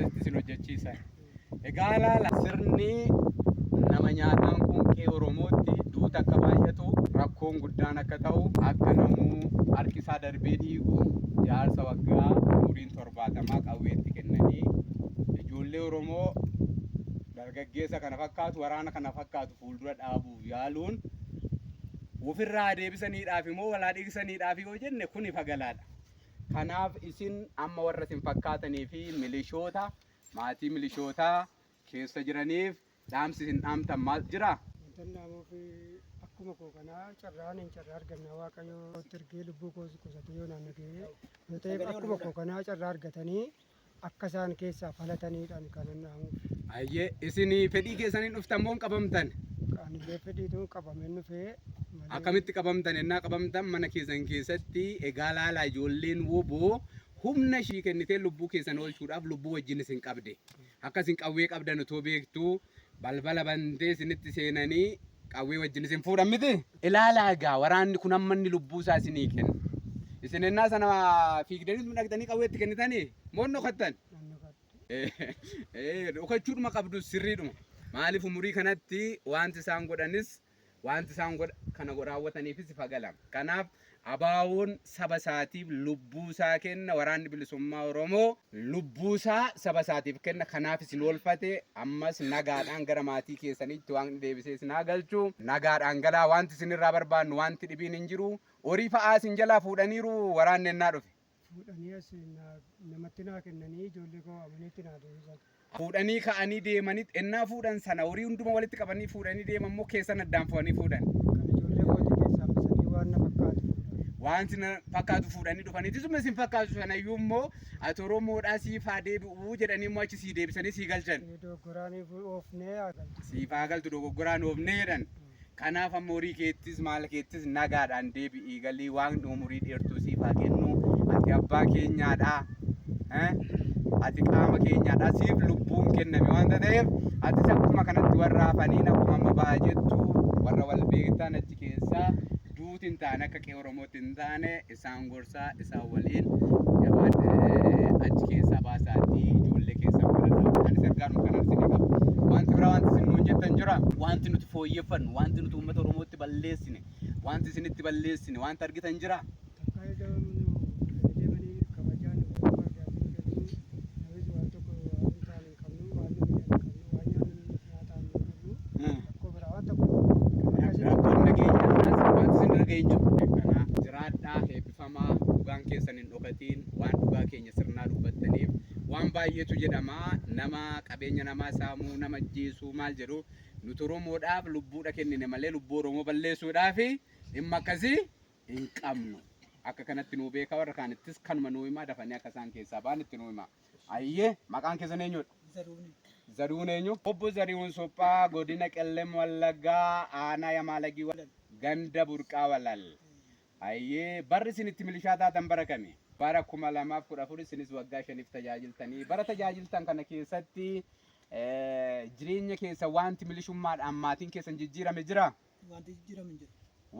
akkasitti sin hojjechiisan. Egaa laala sirni nama nyaataan kun qe'ee Oromootti duuta akka baay'atu rakkoon guddaan akka ta'u akka namuu harki isaa darbee dhiigu jaarsa waggaa umuriin 70 qawweetti kennanii ijoollee Oromoo dargaggeessa kana fakkaatu waraana kana fakkaatu fuuldura dhaabuuf yaaluun ofirraa deebisaniidhaaf immoo walaa dhiigsaniidhaaf yoo jenne kun fagalaadha. Kanaaf isin amma warra isin fakkaatanii fi milishoota maatii milishootaa keessa jiraniif dhaamsi isin dhaamtan maal jira? Dandamuuf akkuma koo kanaa carraan hin carraa argannaa Waaqayyoo ergee lubbuu koos qusate yoo naannagee yoo ta'e akkuma koo kanaa carraa argatanii akka isaan keessaa falataniidhaan kan naamuuf. Ayyee isin fedhii keessaniin dhuftan moo qabamtan? Qaanillee fedhiituun qabameen dhufee. Akkamitti qabamtan? Ennaa qabamtan mana keessan keessatti egaa laalaa ijoolleen woboo humna ishii kennitee lubbuu keessan oolchuudhaaf lubbuu wajjin isin qabde. Akka isin qawwee qabdan otoo beektuu balbala bantee isinitti seenanii qawwee wajjin isin fuudhan miti? Ilaalaa egaa waraanni kun amma inni lubbuu isaa isinii kenna. Isin ennaa sana fiigdanii dhaqxanii qawweetti kennitanii moo dhokattan? Dhokachuudhuma qabdu sirriidhuma. Maaliif umurii kanatti wanti isaan godhanis wanti isaan kana raawwataniifis fagala. Kanaaf abaawoon saba isaatiif lubbuu isaa kenna. Waraanni bilisummaa Oromoo lubbuu isaa saba isaatiif kenna. Kanaaf isin oolfate ammas nagaadhaan gara maatii keessaniitti waan deebisee isin haa galchu. Nagaadhaan galaa wanti isinirraa barbaannu wanti dhibiin hin jiru. Horii fa'aa isin jalaa fuudhaniiru waraanni ennaa dhufe. Fuudhanii as namatti naa kennanii ijoollee koo amaniitti naa deebisan. Fuudhanii ka'anii deemanii ennaa fuudhan sana horii hunduma walitti qabanii fuudhanii deeman moo keessan addaan fuudhanii fuudhan? Kan ijoollee kooti keessaa bisanii waan na fakkaatu. Wanti na fakkaatu fuudhanii dhufanii isuma isin fakkaatu sanayyuu immoo ati Oromoodhaa siif haa deebi'uu jedhanii immoo achi sii deebisanii sii galchan. Dogoggoraaniif oofnee haa galchu. Siif haa galtu dogoggoraan oofnee jedhan. Kanaaf amma horii keettis maal keettis nagaadhaan deebi'ii galii waan umurii dheertuu siif haa kennu. Ati abbaa keenyaadhaa. Ati qaama keenyaadhaa siif lubbuun kenname waanta ta'eef ati akkuma kanatti warra hafaniin akkuma amma ba'aa jettu warra wal beektan achi keessaa duuti hin taane akka qe'ee Oromootti hin taane isaan gorsaa isaan waliin jabaadhee achi keessaa baasaatii ijoollee keessaa godhadhaa. Ani sargaadhuma kana isinii qabu. Wanti biraa wanti isin nuun jettan jira. Wanti nuti fooyyeffannu wanti nuti uummata Oromootti balleessine wanti isinitti balleessine wanti argitan jira. Jiraadhaa eebbifamaa dhugaan keessan hin dhokatiin waan dhugaa keenya sirnaa dubbattaniif waan baay'eetu jedhama nama qabeenya namaa saamuu nama ajjeesuu maal jedhu nuti Oromoodhaaf lubbuudha kennine malee lubbuu Oromoo balleessuudhaaf dhimma akkasii hin qabnu. Akka kanatti nuu beeka warra kaanittis kanuma nuu himaa dafanii akka isaan keessaa ba'an itti nuu himaa. Ayyee maqaan keessan eenyudha? Zaruun eenyu? Obbo Zarihuun Suphaa godina Qellem Wallaggaa aanaa Yamaalagii ganda Burqaa Walal. Ayyee barri isinitti milishaa taatan bara kami? Bara 2014 isinis waggaa 5 tajaajiltanii. Bara tajaajiltan kana keessatti jireenya keessa wanti milishummaadhaan maatiin keessan jijjiirame jira? Wanti jijjiirame jira.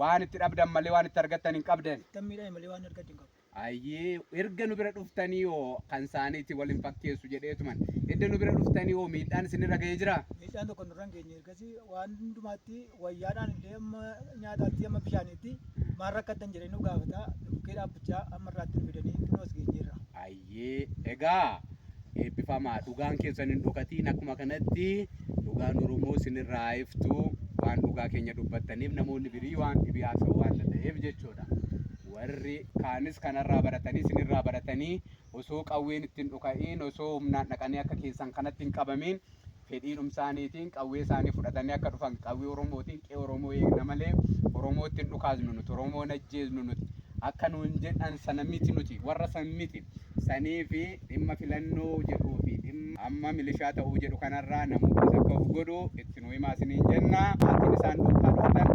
Waan itti dhabdan malee waan itti argattan hin qabdan. Tammiidhaan malee waan argatan hin qabu. Ayyee erga nu bira dhuftanii yoo kan isaaniitti waliin fakkeessu jedheetuman erga nu bira dhuftanii yoo miidhaan isinirra ga'ee jira? Miidhaan tokko nurra hin geenye ergasii waan hundumaatti wayyaadhaan illee amma nyaataatti amma bishaaniitti maal rakkatan jedhanii nu gaafata bukkee dhaabbachaa amma irraatti nu fidanii kunuus geenyeerra. Ayyee egaa eebbifamaa dhugaan keessan hin dhokatiin akkuma kanatti dhugaan Oromoo isinirraa iftu waan dhugaa keenya dubbattaniif namoonni birii waan dhibii haasa'u waan ta'eef jechuudha. Warri kaanis kanarraa baratanii isinirraa baratanii osoo qawween ittiin dhuka'iin osoo humnaan dhaqanii akka keessan kanatti hin qabamiin fedhiidhum isaaniitiin qawwee isaanii fudhatanii akka dhufan qawwee Oromootiin qe'ee Oromoo eegna malee Oromootti hin dhukaasnu nuti Oromoo ajjeesnu nuti akka nuun jedhan sana miti nuti warra san miti sanii fi dhimma filannoo jedhuu fi dhimma amma milishaa ta'uu jedhu kanarraa namoonni akka of godhu itti nu himaa isiniin jenna. Maatiin isaan dhuunfaa dhuftan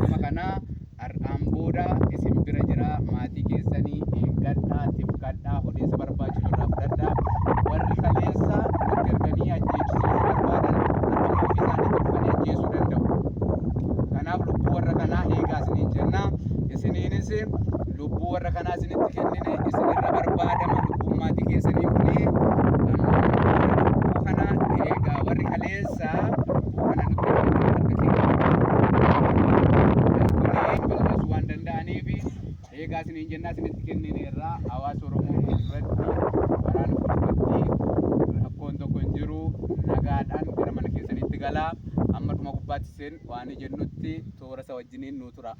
nama kanaa har'aan booda isin bira jira maatii keessanii eeggadhaa tifkadhaa odeessa barbaachisu irraa fudhadhaa warri kaleessa erganii ajjeesuu barbaadan har'a ofii isaaniitti dhufanii ajjeesuu danda'u. Kanaaf lubbuu warra kanaa eegaa isiniin jenna. Isiniinis lubbuu warra kanaa isinitti kennine isinirra barbaadama lubbuun maatii keessanii kuni ejjennaa isinitti kennineerraa hawaasa Oromoo irratti waraana fuulduratti rakkoon tokko hin jiru nagaadhaan gara mana keessanitti galaa amma dhuma gubbaatti isin waan jennutti toora isa wajjiniin nuu tura.